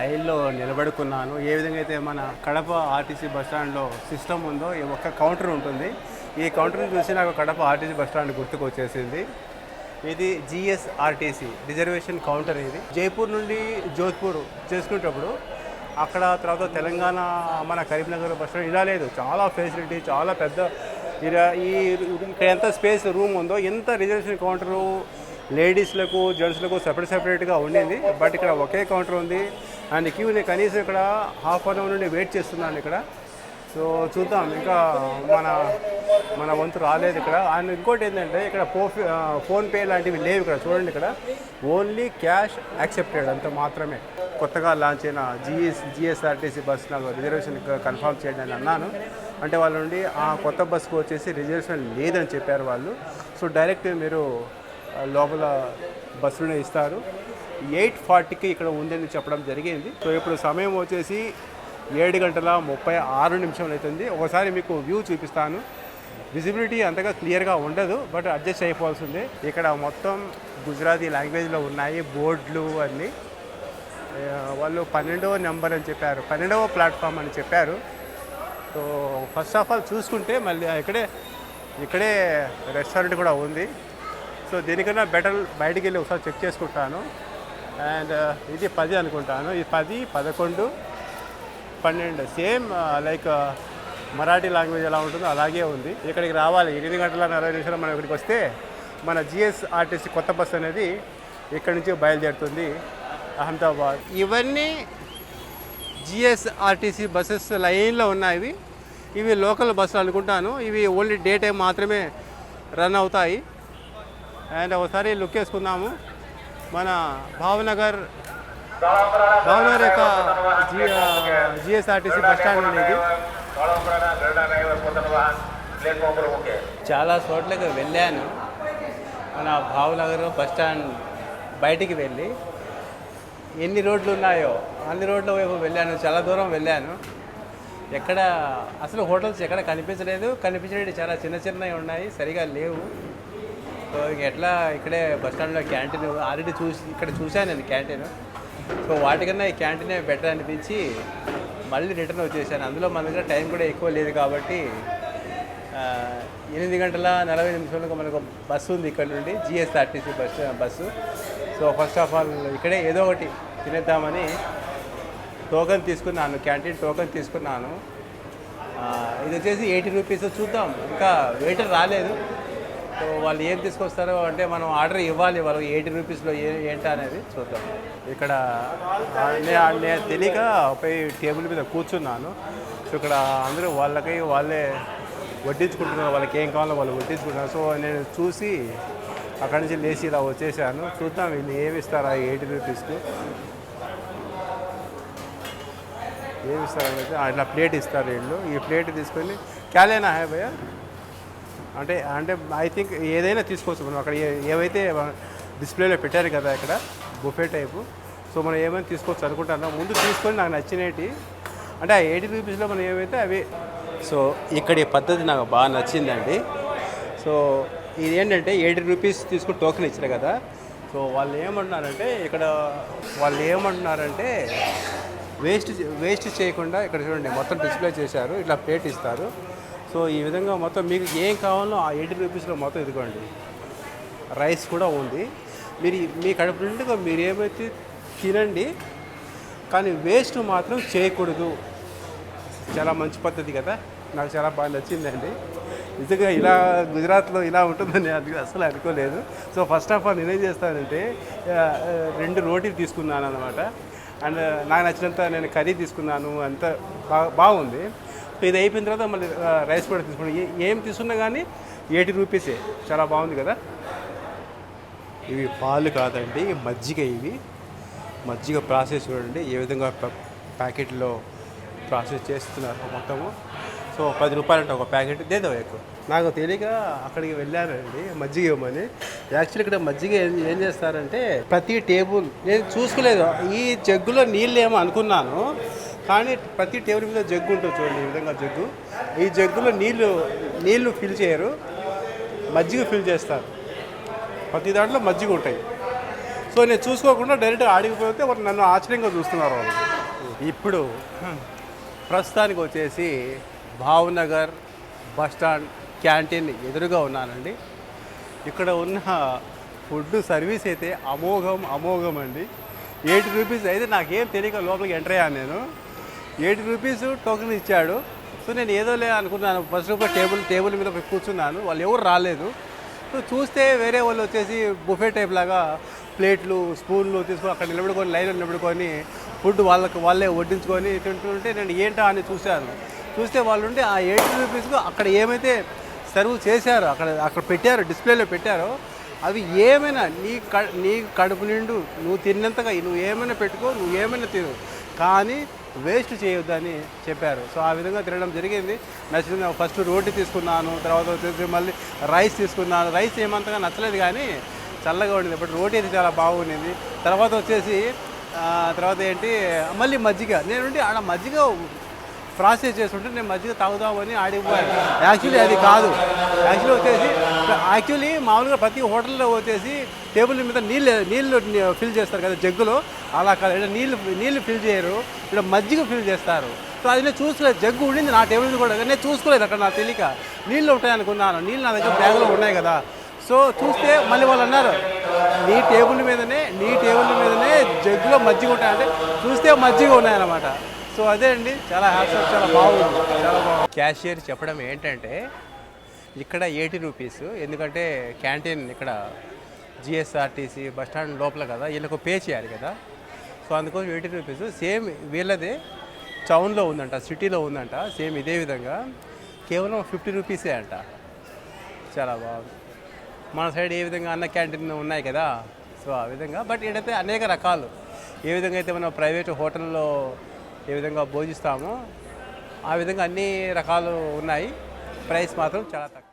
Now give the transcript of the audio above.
లైన్లో నిలబడుకున్నాను. ఏ విధంగా అయితే మన కడప ఆర్టీసీ బస్టాండ్లో సిస్టమ్ ఉందో ఈ ఒక్క కౌంటర్ ఉంటుంది. ఈ కౌంటర్ని చూసి నాకు కడప ఆర్టీసీ బస్టాండ్ గుర్తుకు వచ్చేసింది. ఇది జిఎస్ఆర్టీసీ రిజర్వేషన్ కౌంటర్. ఇది జైపూర్ నుండి జోధ్పూర్ చేసుకునేటప్పుడు అక్కడ తర్వాత తెలంగాణ మన కరీంనగర్ బస్టాండ్ ఇలా లేదు. చాలా ఫెసిలిటీ, చాలా పెద్ద ఈ ఇక్కడ ఎంత స్పేస్ రూమ్ ఉందో ఎంత రిజర్వేషన్ కౌంటరు లేడీస్లకు జెంట్స్లకు సపరేట్గా ఉండింది. బట్ ఇక్కడ ఒకే కౌంటర్ ఉంది. అండ్ క్యూ నేను కనీసం ఇక్కడ హాఫ్ అన్ అవర్ నుండి వెయిట్ చేస్తున్నాను ఇక్కడ. సో చూద్దాం, ఇంకా మన వంతు రాలేదు ఇక్కడ. అండ్ ఇంకోటి ఏంటంటే ఇక్కడ ఫోన్పే లాంటివి లేవు ఇక్కడ. చూడండి, ఇక్కడ ఓన్లీ క్యాష్ యాక్సెప్టెడ్ అంత మాత్రమే. కొత్తగా లాంచ్ అయిన జిఎస్ఆర్టీసీ బస్ నాకు రిజర్వేషన్ కన్ఫర్మ్ చేయండి అని అన్నాను. అంటే వాళ్ళ నుండి ఆ కొత్త బస్కు వచ్చేసి రిజర్వేషన్ లేదని చెప్పారు వాళ్ళు. సో డైరెక్ట్ మీరు లోపల బస్సులోనే ఇస్తారు. 8:40కి ఇక్కడ ఉందని చెప్పడం జరిగింది. సో ఇప్పుడు సమయం వచ్చేసి 7:36 అవుతుంది. ఒకసారి మీకు వ్యూ చూపిస్తాను. విజిబిలిటీ అంతగా క్లియర్గా ఉండదు, బట్ అడ్జస్ట్ అయిపోవాల్సిందే. ఇక్కడ మొత్తం గుజరాతీ లాంగ్వేజ్లో ఉన్నాయి బోర్డులు అన్నీ. వాళ్ళు 12వ నెంబర్ అని చెప్పారు, 12వ ప్లాట్ఫామ్ అని చెప్పారు. సో ఫస్ట్ ఆఫ్ ఆల్ చూసుకుంటే మళ్ళీ ఇక్కడే రెస్టారెంట్ కూడా ఉంది. సో దీనికన్నా బెటర్ బయటికి వెళ్ళి ఒకసారి చెక్ చేసుకుంటాను. అండ్ ఇది 10 అనుకుంటాను. ఇది 10, 11, 12 సేమ్ లైక్ మరాఠీ లాంగ్వేజ్ ఎలా ఉంటుందో అలాగే ఉంది. ఇక్కడికి రావాలి 8:40 మనం ఇక్కడికి వస్తే మన జిఎస్ఆర్టీసీ కొత్త బస్సు అనేది ఇక్కడి నుంచి బయలుదేరుతుంది అహ్మదాబాద్. ఇవన్నీ జిఎస్ఆర్టీసీ బస్సెస్ లైన్లో ఉన్నాయి. ఇవి లోకల్ బస్సులు అనుకుంటాను. ఇవి ఓన్లీ డే టైం మాత్రమే రన్ అవుతాయి. అండ్ ఒకసారి లుక్ వేసుకుందాము. మన భావనగర్ యొక్క జిఎస్ఆర్టీసీ బస్ స్టాండ్ అనేది చాలా చోట్లకి వెళ్ళాను. మన భావనగర్ బస్ స్టాండ్ బయటికి వెళ్ళి ఎన్ని రోడ్లు ఉన్నాయో అన్ని రోడ్ల వైపు వెళ్ళాను. చాలా దూరం వెళ్ళాను. ఎక్కడ అసలు హోటల్స్ ఎక్కడ కనిపించలేదు. కనిపించేవి చాలా చిన్నవి ఉన్నాయి, సరిగా లేవు. సో ఎట్లా ఇక్కడే బస్ స్టాండ్లో క్యాంటీన్ ఆల్రెడీ ఇక్కడ చూశాను నేను క్యాంటీన్. సో వాటికన్నా ఈ క్యాంటీనే బెటర్ అనిపించి మళ్ళీ రిటర్న్ వచ్చేసాను. అందులో మన దగ్గర టైం కూడా ఎక్కువ లేదు కాబట్టి 8:40 మనకు బస్సు ఉంది ఇక్కడ నుండి, GSRTC bus. So first of all ఇక్కడే ఏదో ఒకటి తినేద్దామని టోకెన్ తీసుకున్నాను, క్యాంటీన్ టోకెన్ తీసుకున్నాను. ఇది వచ్చేసి 80 రూపీస్. చూద్దాం, ఇంకా వెయిటర్ రాలేదు. సో వాళ్ళు ఏం తీసుకొస్తారో అంటే మనం ఆర్డర్ ఇవ్వాలి వాళ్ళకి 80 రూపీస్లో ఏంటా అనేది చూద్దాం. ఇక్కడ నేను తెలియక పోయి టేబుల్ మీద కూర్చున్నాను. సో ఇక్కడ అందరూ వాళ్ళే వడ్డించుకుంటున్నారు, వాళ్ళకి ఏం కావాలో వాళ్ళు వడ్డించుకుంటున్నారు. సో నేను చూసి అక్కడి నుంచి లేచి ఇలా వచ్చేసాను. చూద్దాం వీళ్ళు ఏమి ఇస్తారా 80 రూపీస్కి. ఏమి ఇస్తారని ఇట్లా ప్లేట్ ఇస్తారు వీళ్ళు. ఈ ప్లేట్ తీసుకొని క్యాలేనా హై భయ్యా అంటే ఐ థింక్ ఏదైనా తీసుకోవచ్చు మనం. అక్కడ ఏవైతే డిస్ప్లేలో పెట్టారు కదా ఇక్కడ బుఫే టైపు. సో మనం ఏమైనా తీసుకోవచ్చు అనుకుంటాను. ముందు తీసుకొని నాకు నచ్చినవి అంటే ఆ 80 రూపీస్లో మనం ఏవైతే అవి. సో ఇక్కడ ఈ పద్ధతి నాకు బాగా నచ్చిందండి. సో ఇది ఏంటంటే 80 రూపీస్ తీసుకుని టోకెన్ ఇచ్చారు కదా. సో వాళ్ళు ఏమంటున్నారంటే వేస్ట్ చేయకుండా ఇక్కడ చూడండి మొత్తం డిస్ప్లే చేశారు. ఇట్లా ప్లేట్ ఇస్తారు. సో ఈ విధంగా మొత్తం మీకు ఏం కావాలో ఆ 80 రూపీస్లో మొత్తం ఇదిగోండి. రైస్ కూడా ఉంది. మీ కడుపు నిండుగా మీరు ఏమైతే తినండి, కానీ వేస్ట్ మాత్రం చేయకూడదు. చాలా మంచి పద్ధతి కదా, నాకు చాలా బాగా నచ్చిందండి. నిజంగా ఇలా గుజరాత్లో ఇలా ఉంటుందని అసలు అనుకోలేదు. సో ఫస్ట్ ఆఫ్ ఆల్ నేనేం చేస్తానంటే 2 రోటీలు తీసుకున్నాను అనమాట. అండ్ నాకు నచ్చినంత నేను కర్రీ తీసుకున్నాను. అంత బాగుంది. సో ఇది అయిపోయిన తర్వాత మళ్ళీ రైస్ కూడా తీసుకున్నాను. ఏం తీసుకున్నా కానీ 80 రూపీసే. చాలా బాగుంది కదా. ఇవి పాలు కాదండి, మజ్జిగ. ఇవి మజ్జిగ ప్రాసెస్ చూడండి ఏ విధంగా ప్యాకెట్లో ప్రాసెస్ చేస్తున్నారు మొత్తము. సో 10 రూపాయలు అంటే ఒక ప్యాకెట్ దేదో ఎక్కువ. నాకు తెలియక అక్కడికి వెళ్ళానండి మజ్జిగ ఇవ్వమని. యాక్చువల్లీ ఇక్కడ మజ్జిగ ఏం చేస్తారంటే ప్రతి టేబుల్, నేను చూసుకోలేదు ఈ జగ్గులో నీళ్ళు ఏమో అనుకున్నాను, కానీ ప్రతి టేబుల్ మీద జగ్గు ఉంటుంది చూడండి ఈ విధంగా జగ్గు. ఈ జగ్గులో నీళ్లు ఫిల్ చేయరు, మజ్జిగ ఫిల్ చేస్తారు. ప్రతి దాంట్లో మజ్జిగ ఉంటాయి. సో సో నేను చూసుకోకుండా డైరెక్ట్గా ఆడిపోతే వాళ్ళు నన్ను ఆశ్చర్యంగా చూస్తున్నారు వాళ్ళు. ఇప్పుడు ప్రస్తుతానికి వచ్చేసి భావనగర్ బస్టాండ్ క్యాంటీన్ ఎదురుగా ఉన్నానండి. ఇక్కడ ఉన్న ఫుడ్ సర్వీస్ అయితే అమోఘం అండి. 80 రూపీస్ అయితే నాకేం తెలియక లోపలికి ఎంటర్ అయ్యాను నేను. 80 రూపీస్ టోకెన్ ఇచ్చాడు. సో నేను ఏదోలే అనుకున్నాను. ఫస్ట్ ఒక టేబుల్ మీద కూర్చున్నాను, వాళ్ళు ఎవరు రాలేదు. సో చూస్తే వేరే వాళ్ళు వచ్చేసి బుఫే టైప్ లాగా ప్లేట్లు స్పూన్లు తీసుకొని అక్కడ నిలబడుకొని లైన్లో నిలబడుకొని ఫుడ్ వాళ్ళే వడ్డించుకొని తింటుంటే నేను ఏంటా అని చూస్తే వాళ్ళు ఉంటే ఆ 80 రూపీస్కు అక్కడ ఏమైతే సర్వ్ చేశారో అక్కడ పెట్టారో డిస్ప్లేలో పెట్టారో అవి ఏమైనా నీ కడుపు నిండు నువ్వు తిన్నంతగా నువ్వు ఏమైనా పెట్టుకో, నువ్వు ఏమైనా తిను, కానీ వేస్ట్ చేయొద్దని చెప్పారు. సో ఆ విధంగా తినడం జరిగింది. నచ్చింది. ఫస్ట్ రోటీ తీసుకున్నాను, తర్వాత వచ్చేసి మళ్ళీ రైస్ తీసుకున్నాను. రైస్ ఏమంతగా నచ్చలేదు కానీ చల్లగా ఉండింది, బట్ రోటీ అయితే చాలా బాగుండింది. తర్వాత వచ్చేసి తర్వాత ఏంటి మళ్ళీ మజ్జిగ. నేనుండి ఆడ మజ్జిగ ప్రాసెస్ చేస్తుంటే నేను మజ్జిగ తాగుదామని ఆడిపోయాను. యాక్చువల్లీ అది కాదు. యాక్చువల్లీ మామూలుగా ప్రతి హోటల్లో వచ్చేసి టేబుల్ మీద నీళ్ళు ఫిల్ చేస్తారు కదా జగ్గులో, అలా కాదు. ఇక్కడ నీళ్ళు ఫిల్ చేయరు, ఇక్కడ మజ్జిగ ఫిల్ చేస్తారు. సో అది నేను చూసుకోలేదు. జగ్గు ఉండింది నా టేబుల్ మీద కూడా, నేను చూసుకోలేదు అక్కడ. నాకు తెలియక నీళ్ళు ఉంటాయి అనుకున్నాను. నీళ్ళు నా దగ్గర బ్యాగులో ఉన్నాయి కదా. సో చూస్తే మళ్ళీ వాళ్ళు అన్నారు నీ టేబుల్ మీదనే జగ్గులో మజ్జిగ ఉంటాయంటే చూస్తే మజ్జిగ ఉన్నాయన్నమాట. సో అదే అండి, చాలా హ్యాపీ, చాలా బాగుంది, చాలా బాగుంది. క్యాషియర్ చెప్పడం ఏంటంటే ఇక్కడ 80 రూపీస్, ఎందుకంటే క్యాంటీన్ ఇక్కడ జిఎస్ఆర్టీసీ బస్టాండ్ లోపల కదా, వీళ్ళకు పే చేయాలి కదా. సో అందుకోసం 80 రూపీస్. సేమ్ వీళ్ళదే టౌన్లో ఉందంట, సిటీలో ఉందంట, సేమ్ ఇదే విధంగా కేవలం 50 రూపీసే అంట. చాలా బాగుంది. మన సైడ్ ఏ విధంగా అన్న క్యాంటీన్ ఉన్నాయి కదా, సో ఆ విధంగా. బట్ ఇక్కడైతే అనేక రకాలు, ఏ విధంగా అయితే మనం ప్రైవేట్ హోటల్లో ఏ విధంగా భోజిస్తామో ఆ విధంగా అన్ని రకాలు ఉన్నాయి. ప్రైస్ మాత్రం చాలా తక్కువ.